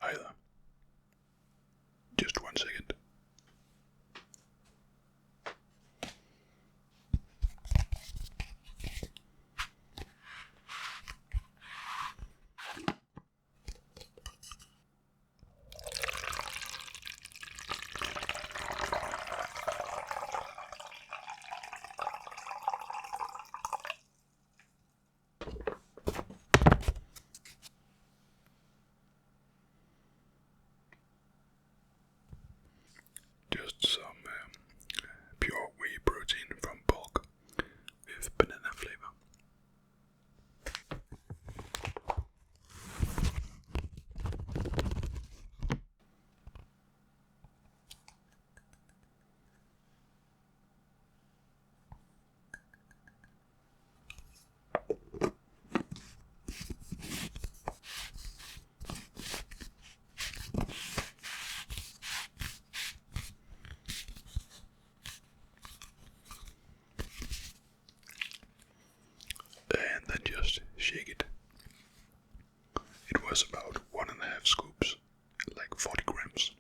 either. Just 1 second. Just some pure whey protein from bulk with banana flavor. And then just shake it. It was about 1.5 scoops, like 40 grams.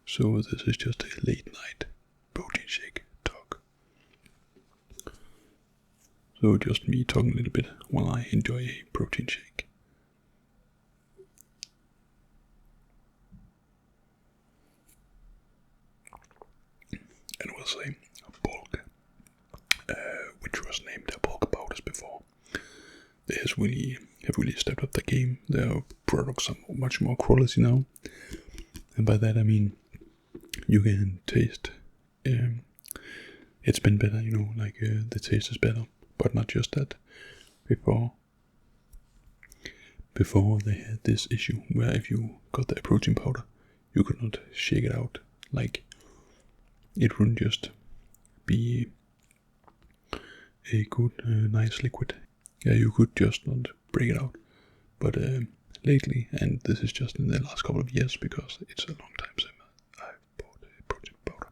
So this is just a late night protein shake talk. So just me talking a little bit while I enjoy a protein shake. And we'll say bulk, which was named bulk powders before. They have really stepped up the game. Their products are much more quality now. And by that I mean you can taste it's been better, like the taste is better, but not just that. Before they had this issue where if you got their protein powder, you could not shake it out. Like it wouldn't just be a good, nice liquid. Yeah, you could just not break it out. But lately, and this is just in the last couple of years because it's a long time since I bought a protein powder.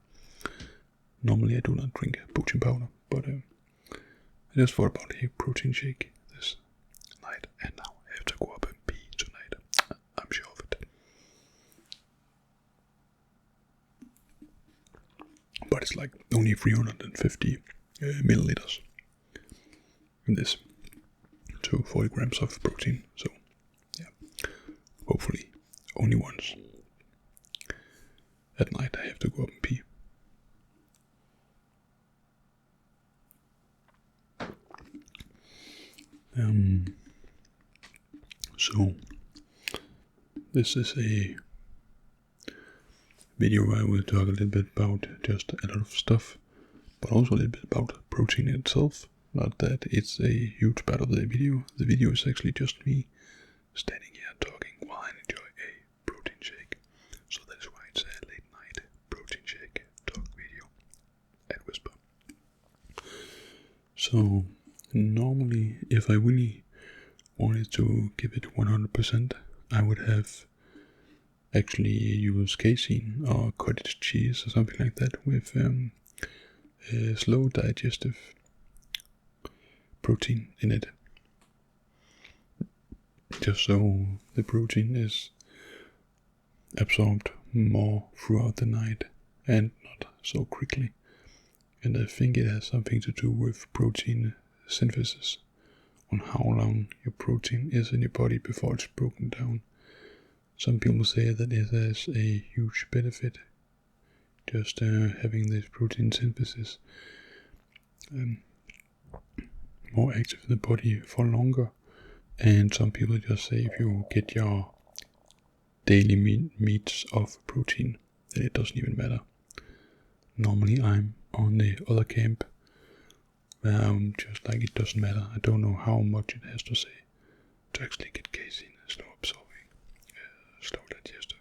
Normally I do not drink protein powder, but I just thought about a protein shake this night, and now I have to go up and pee tonight. I'm sure of it. But it's like only 350 milliliters in this to 40 grams of protein. So yeah, hopefully only once at night I have to go up and pee. So this is a video where I will talk a little bit about just a lot of stuff, but also a little bit about protein itself. Not that it's a huge part of the video. The video is actually just me standing here talking while I enjoy a protein shake. So that is why it's a late night protein shake talk video at Whisper. So normally if I really wanted to give it 100%, I would have actually used casein or cottage cheese or something like that with slow digestive protein in it, just so the protein is absorbed more throughout the night and not so quickly. And I think it has something to do with protein synthesis, on how long your protein is in your body before it's broken down. Some people say that it has a huge benefit, just having this protein synthesis more active in the body for longer. And some people just say if you get your daily meats of protein, then it doesn't even matter. Normally I'm on the other camp where I'm just like, it doesn't matter. I don't know how much it has to say to actually get casein, slow absorbing, slow digestive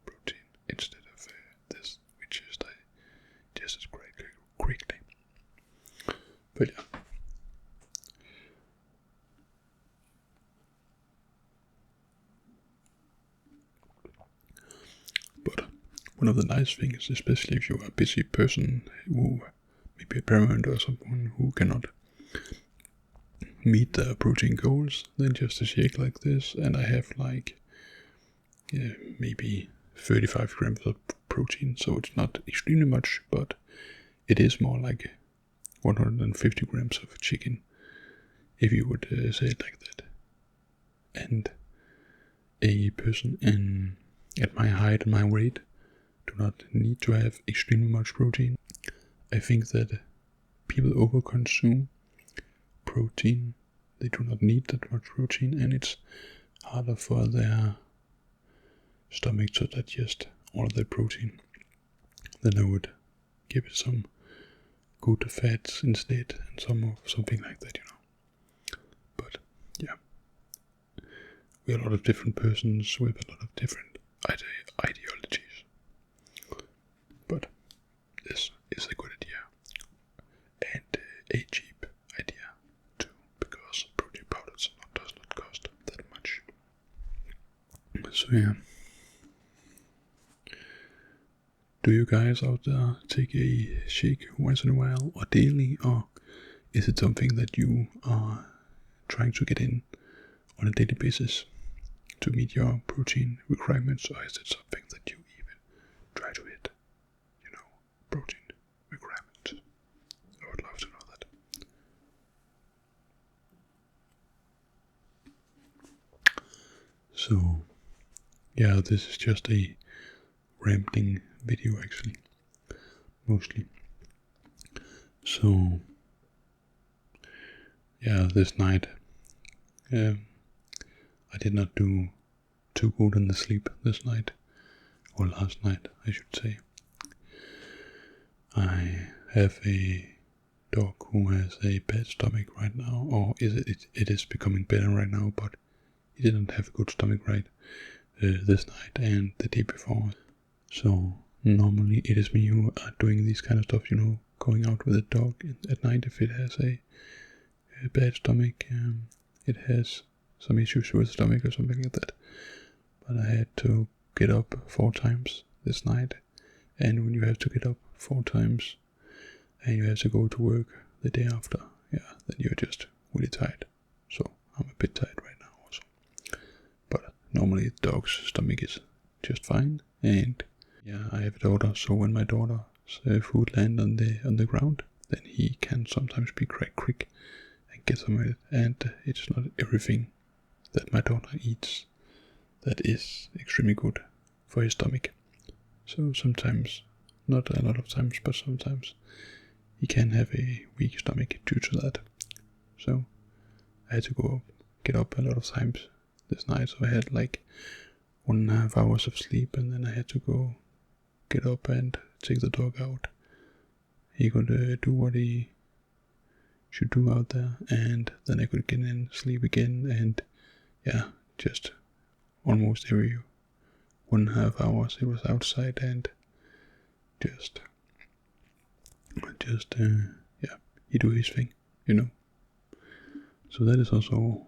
protein instead of this, which is digested quickly. But yeah. But one of the nice things, especially if you're a busy person who maybe a parent or someone who cannot meet the protein goals, then just a shake like this, and I have like maybe 35 grams of protein, so it's not extremely much, but it is more like 150 grams of chicken, if you would say it like that. And a person at my height and my weight do not need to have extremely much protein. I think that people overconsume protein. They do not need that much protein, and it's harder for their stomach to digest all of that protein. Then I would give it some good fats instead, and something like that, But yeah, we are a lot of different persons with a lot of different ideologies. But this is a good idea, and a cheap idea too, because protein powders does not cost that much. So yeah. Do you guys out there take a shake once in a while or daily, or is it something that you are trying to get in on a daily basis to meet your protein requirements, or is it something that you even try to hit, protein requirements? I would love to know that. So, yeah, this is just a rambling video actually, mostly. So, yeah, this night, I did not do too good in the sleep this night, or last night, I should say. I have a dog who has a bad stomach right now, or it is becoming better right now, but he didn't have a good stomach right this night and the day before. So normally it is me who are doing these kind of stuff, going out with a dog at night if it has a bad stomach, it has some issues with the stomach or something like that. But I had to get up 4 times this night, and when you have to get up 4 times and you have to go to work the day after, then you're just really tired. So I'm a bit tired right now also. But normally the dog's stomach is just fine, and I have a daughter, so when my daughter's food lands on the ground, then he can sometimes be quite quick and get some of it, and it's not everything that my daughter eats that is extremely good for his stomach. So sometimes, not a lot of times, but sometimes he can have a weak stomach due to that. So I had to get up a lot of times this night, so I had like 1.5 hours of sleep, and then I had to get up and take the dog out. He could do what he should do out there, and then I could get in, sleep again, and just almost every 1.5 hours it was outside, and just he do his thing, So that is also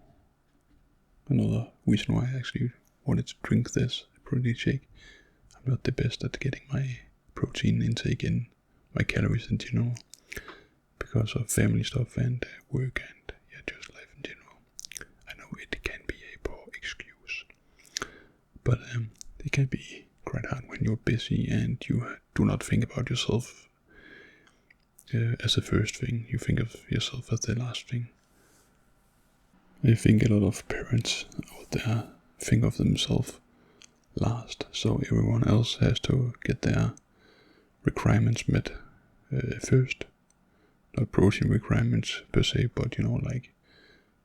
another reason why I actually wanted to drink this protein shake. I'm not the best at getting my protein intake in, my calories in general, because of family stuff and work and just life in general. I know it can be a poor excuse, but it can be quite hard when you're busy and you do not think about yourself as the first thing. You think of yourself as the last thing. I think a lot of parents out there think of themselves last, so everyone else has to get their requirements met first. Not protein requirements per se, but like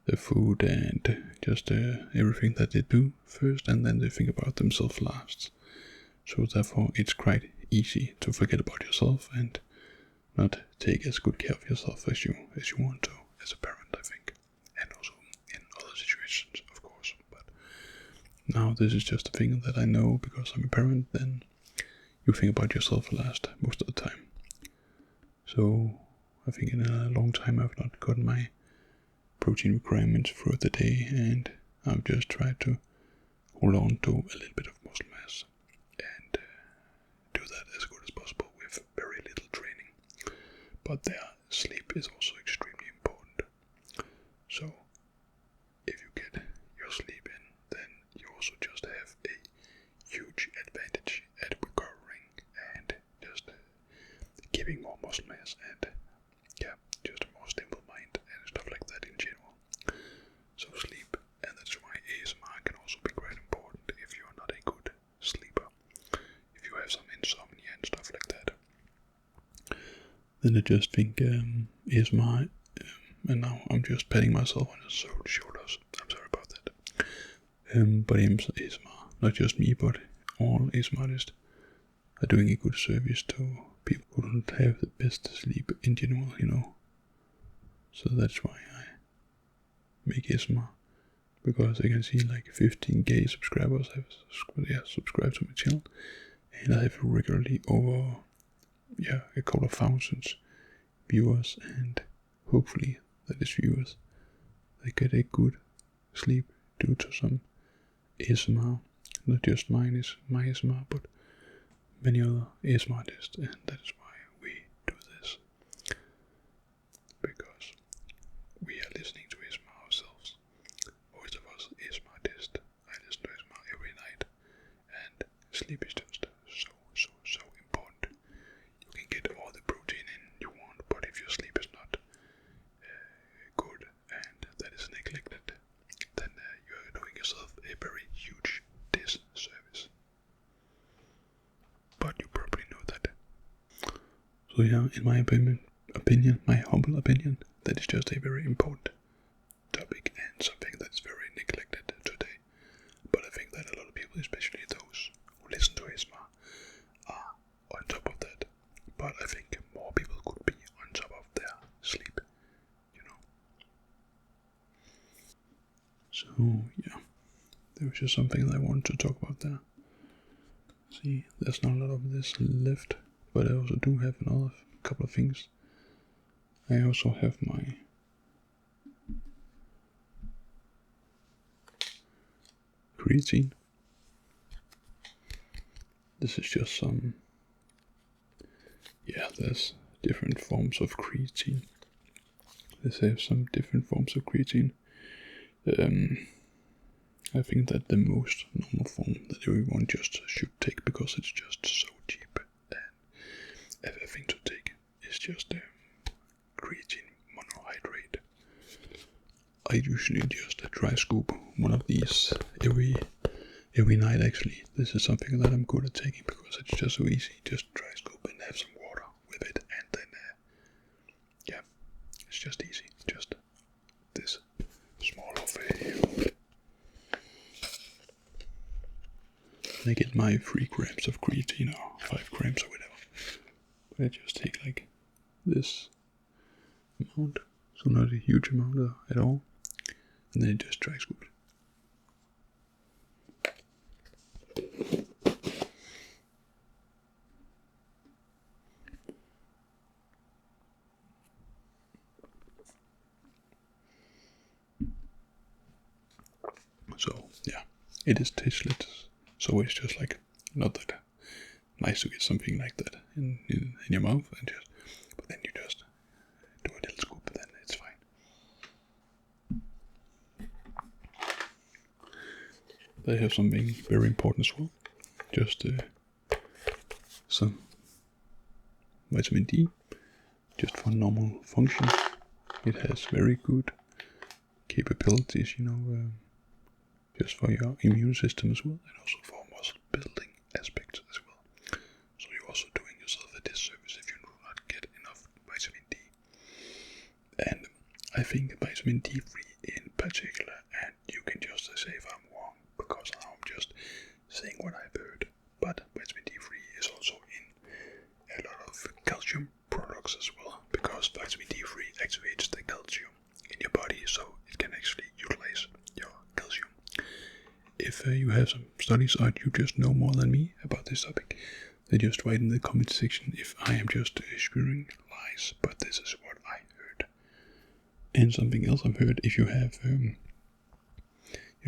the food and just everything that they do first, and then they think about themselves last. So therefore it's quite easy to forget about yourself and not take as good care of yourself as you want to as a parent, I think, and also in other situations, of course. But now this is just a thing that I know because I'm a parent. Then you think about yourself last most of the time. So I think in a long time I've not gotten my protein requirements throughout the day, and I've just tried to hold on to a little bit of muscle mass and do that as good as possible with very little training. But their sleep is also extremely important. So if you get your sleep in, then you also just have a huge advantage at recovering and just giving more muscle mass and just a more stable mind and stuff like that in general. So sleep, and that's why ASMR can also be quite important if you're not a good sleeper. If you have some insomnia and stuff like that. Then I just think ASMR, and now I'm just patting myself on the shoulders. I'm sorry about that. But ASMR, not just me, but all ASMR artists are doing a good service to people who don't have the best sleep in general, So that's why I make ASMR, because I can see like 15k subscribers have subscribed to my channel, and I have regularly over a couple of thousands viewers, and hopefully that is viewers they get a good sleep due to some ASMR. Not just my ASMR, but many other ASMR artists, and that is why we do this, because we are listening to ASMR ourselves. Most of us ASMR artists, I listen to ASMR every night, and sleep is just so important. You can get all the protein in you want, but if your sleep is not good and that is neglected, then you're doing yourself a very huge disservice. But you probably know that. So yeah, in my opinion, my humble opinion, that is just a very important topic and something that is very neglected today. But I think that a lot of people, especially those who listen to ASMR, are on top of that. But I think more people could be on top of their sleep, So yeah, there was just something that I wanted to talk about there. See, there's not a lot of this left, but I also do have another couple of things. I also have my creatine. This is just some, there's different forms of creatine. Let's have some different forms of creatine. I think that the most normal form that everyone just should take, because it's just so cheap and everything to take, is just creatine monohydrate. I usually just dry scoop one of these every night. Actually, this is something that I'm good at taking because it's just so easy. Just dry scoop and have some water with it, and then it's just easy. Just this small of a. I get my 3 grams of creatine or 5 grams or whatever. But I just take like this amount, so not a huge amount at all, and then just dry scoop it. So yeah, it is tasteless. So it's just like not that nice to get something like that in your mouth, and but then you just do a little scoop, then it's fine. They have something very important as well. Just some vitamin D, just for normal function. It has very good capabilities, just for your immune system as well, and also for muscle building aspects as well. So you're also doing yourself a disservice if you do not get enough vitamin D. And I think vitamin D3 in particular, and you can just say if I'm wrong, because now I'm just saying what I've heard, but vitamin D3 is also in a lot of calcium products as activates the calcium in your body, so it can actually utilize your calcium. If you have some studies or you just know more than me about this topic, then just write in the comment section if I am just spewing lies, but this is what I heard. And something else I've heard, if you have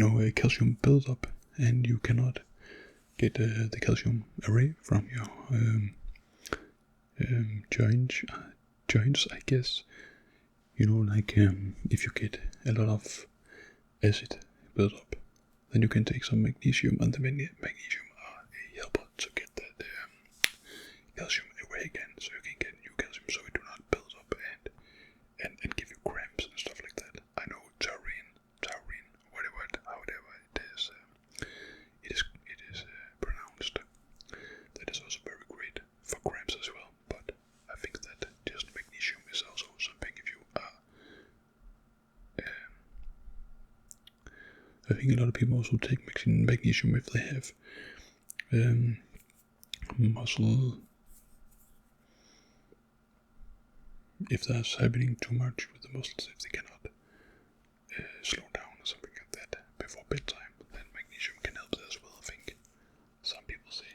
a calcium buildup and you cannot get the calcium away from your joints, I guess. If you get a lot of acid buildup, then you can take some magnesium, and the magnesium are a helper to get that calcium away again, so you can get new calcium, so it do not build up and give you cramps and stuff like that. I know taurine, whatever it is pronounced. That is also very great for cramps as well. But I think that just magnesium is also something if you are. I think a lot of people also take magnesium if they have muscle. If that's happening too much with the muscles, if they cannot slow down or something like that before bedtime, then magnesium can help that as well. I think some people say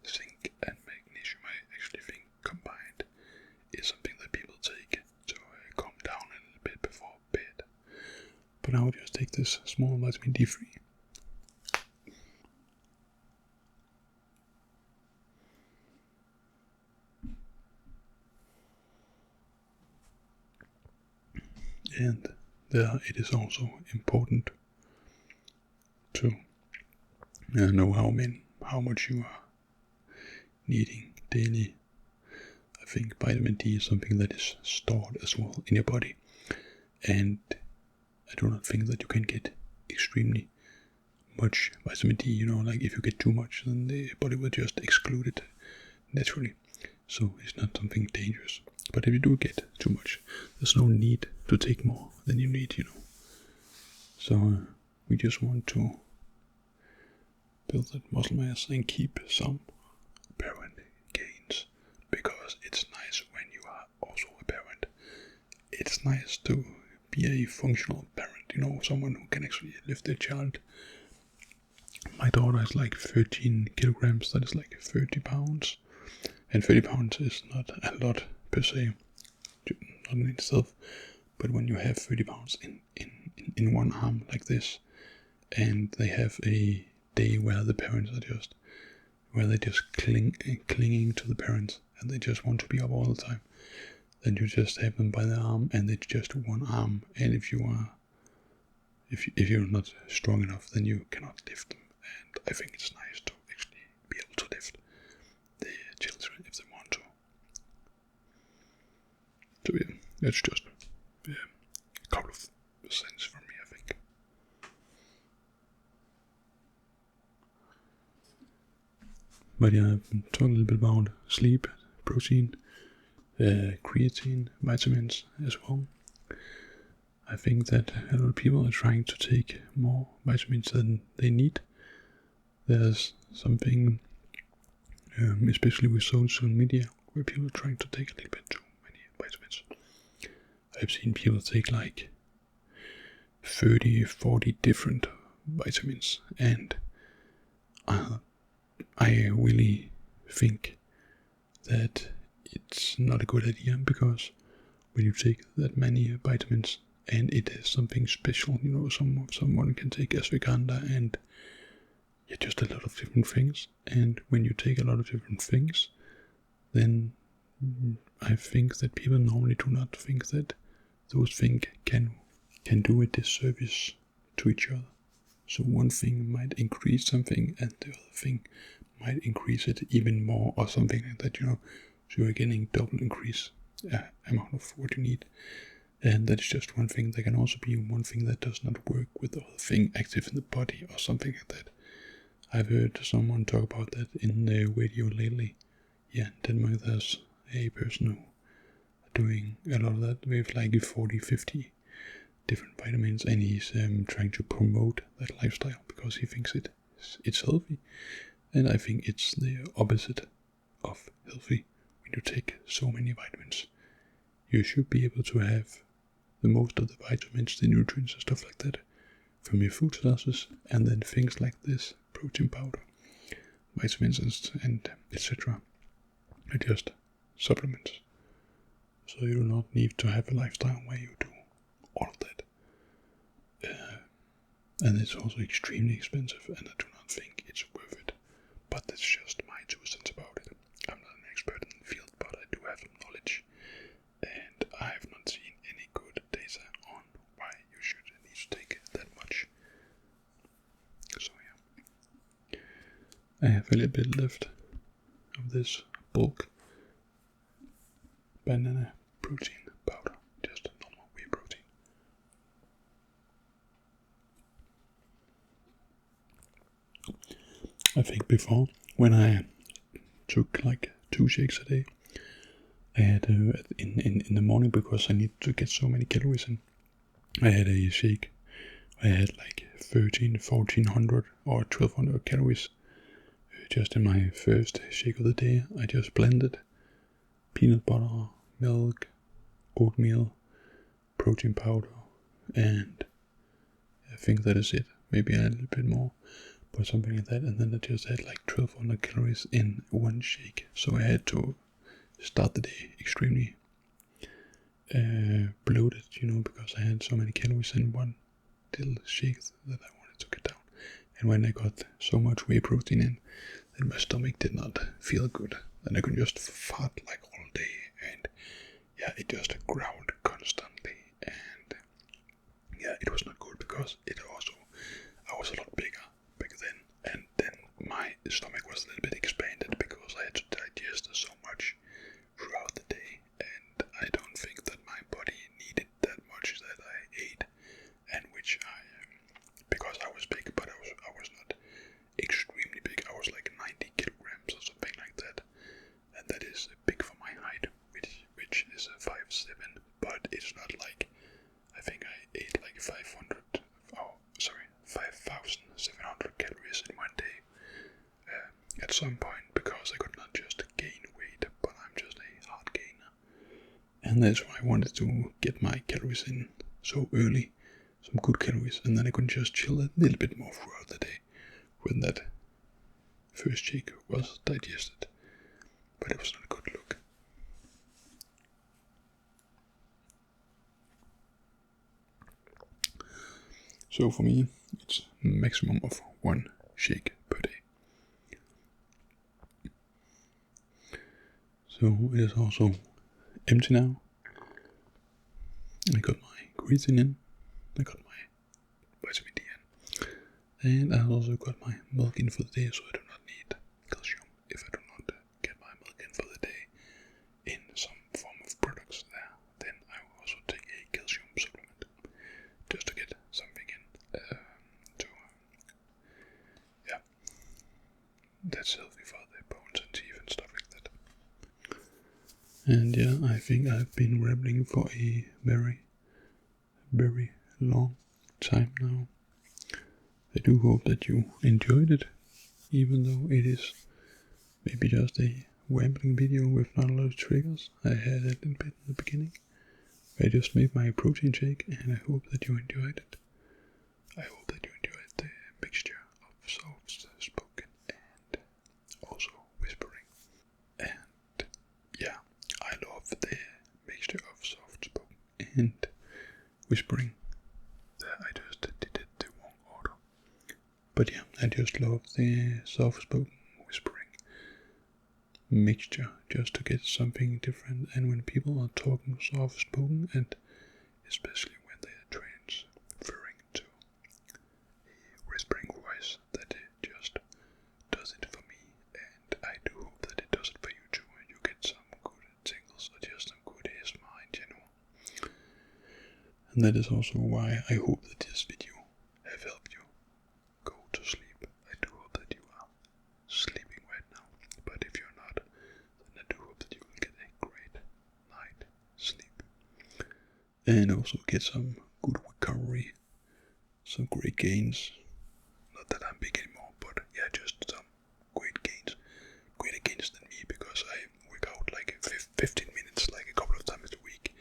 zinc and magnesium. I actually think combined is something that people take to calm down a little bit before bed. But I would just take this small vitamin D3. And there it is also important to know how much you are needing daily. I think vitamin D is something that is stored as well in your body, and I do not think that you can get extremely much vitamin D. Like if you get too much, then the body will just exclude it naturally. So it's not something dangerous. But if you do get too much, there's no need to take more than you need, So we just want to build that muscle mass and keep some apparent gains, because it's nice when you are also a parent. It's nice to be a functional parent, someone who can actually lift their child. My daughter is like 13 kilograms, that is like 30 pounds. And 30 pounds is not a lot per se, not in itself, but when you have 30 pounds in one arm like this, and they have a day where the parents are just clinging to the parents, and they just want to be up all the time, then you just have them by the arm, and it's just one arm, and if you're not strong enough, then you cannot lift them. And I think it's nice to actually be able to lift the children if they want to. So yeah, that's just a couple of cents from me, I think. But yeah, I've been talking a little bit about sleep, protein, creatine, vitamins as well. I think that a lot of people are trying to take more vitamins than they need. There's something, especially with social media, where people are trying to take a little bit too many vitamins. I've seen people take like 30, 40 different vitamins, and I really think that it's not a good idea, because when you take that many vitamins and it is something special, someone can take ashwagandha and just a lot of different things, and when you take a lot of different things, then I think that people normally do not think that those things can do a disservice to each other. So one thing might increase something and the other thing might increase it even more, or something like that, So you're getting double increase amount of what you need. And that is just one thing. There can also be one thing that does not work with the other thing active in the body, or something like that. I've heard someone talk about that in the radio lately. Yeah, in Denmark there's a person who are doing a lot of that with like 40, 50 different vitamins, and he's trying to promote that lifestyle because he thinks it's healthy. And I think it's the opposite of healthy when you take so many vitamins. you should be able to have the most of the vitamins, the nutrients and stuff like that from your food sources, and then things like this protein powder, vitamins and etc. are just supplements. So you do not need to have a lifestyle where you do all of that. And it's also extremely expensive, and I do not think it's worth it. But that's just my 2 cents about it. I'm not an expert in the field, but I do have some knowledge, and I have not seen any good data on why you should need to take that much. So yeah, I have a little bit left of this bulk banana protein powder, just normal whey protein. I think before, when I took like 2 shakes a day, I had in the morning, because I need to get so many calories in, I had a shake. I had like 1400 or 1200 calories just in my first shake of the day. I just blended peanut butter, milk, oatmeal, protein powder, and I think that is it. Maybe a little bit more, but something like that. And then I just had like 1200 calories in one shake. So I had to start the day extremely bloated, because I had so many calories in one little shake that I wanted to get down. And when I got so much whey protein in, then my stomach did not feel good. And I could just fart like all day, and yeah, it just growled constantly, and yeah, it was not good, because I was a lot bigger back then, and then my stomach was a little bit expanded because I had to digest so much throughout the day, and I don't think that my body needed that much that I ate, and which because I was big, but I was not extremely big. I was like 90 kilograms or something like that, and that is big for my height, which is a 5'7", but it's not like, I think I ate like 5,700 calories in one day at some point, because I could not just gain weight, but I'm just a hard gainer. And that's why I wanted to get my calories in so early, some good calories, and then I could just chill a little bit more throughout the day when that first shake was digested. But it was not a good look. So for me, it's maximum of 1 shake per day. So it is also empty now. I got my creatine in, I got my vitamin D in, and I also got my milk in for the day, so I do not need calcium if I do not get my milk in for the day in some form of products there. Then I will also take a calcium supplement just to get something in that's healthy for the bones and teeth and stuff like that. And yeah, I think I've been rambling for a very, very long time now. I do hope that you enjoyed it, even though it is maybe just a rambling video with not a lot of triggers. I had a little bit in the beginning. I just made my protein shake, and I hope that you enjoyed it. I hope that you enjoyed the mixture of soft spoken and also whispering. And yeah, I love the mixture of soft spoken and whispering. I just did it the wrong order. But yeah, I just love the soft spoken whispering mixture, just to get something different. And when people are talking soft spoken, and especially when they are transferring to a whispering voice, that it just does it for me, and I do hope that it does it for you too, and you get some good tingles or just some good ASMR in general. And that is also why I hope that this video have helped you go to sleep. I do hope that you are sleeping right now, but if you're not, then I do hope that you will get a great night sleep, and also get some good recovery, some great gains. Not that I'm big anymore, but yeah, just some great gains, greater gains than me, because I work out like 15 minutes like a couple of times a week,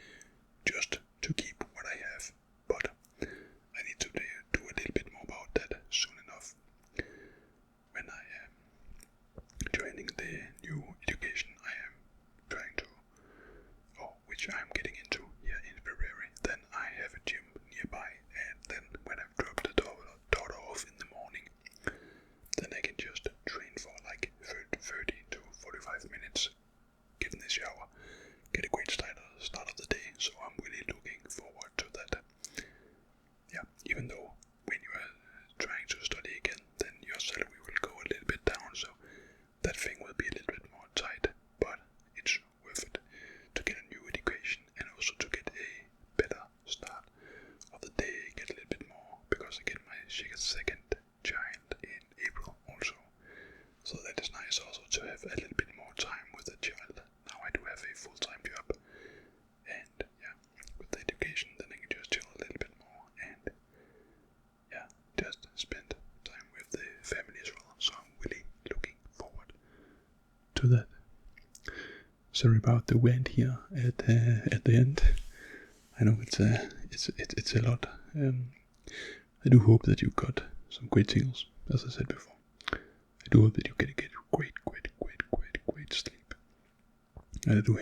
sorry about the rant here at the end. I know it's a lot. I do hope that you got some great tingles, as I said before. I do hope that you get great sleep. And I do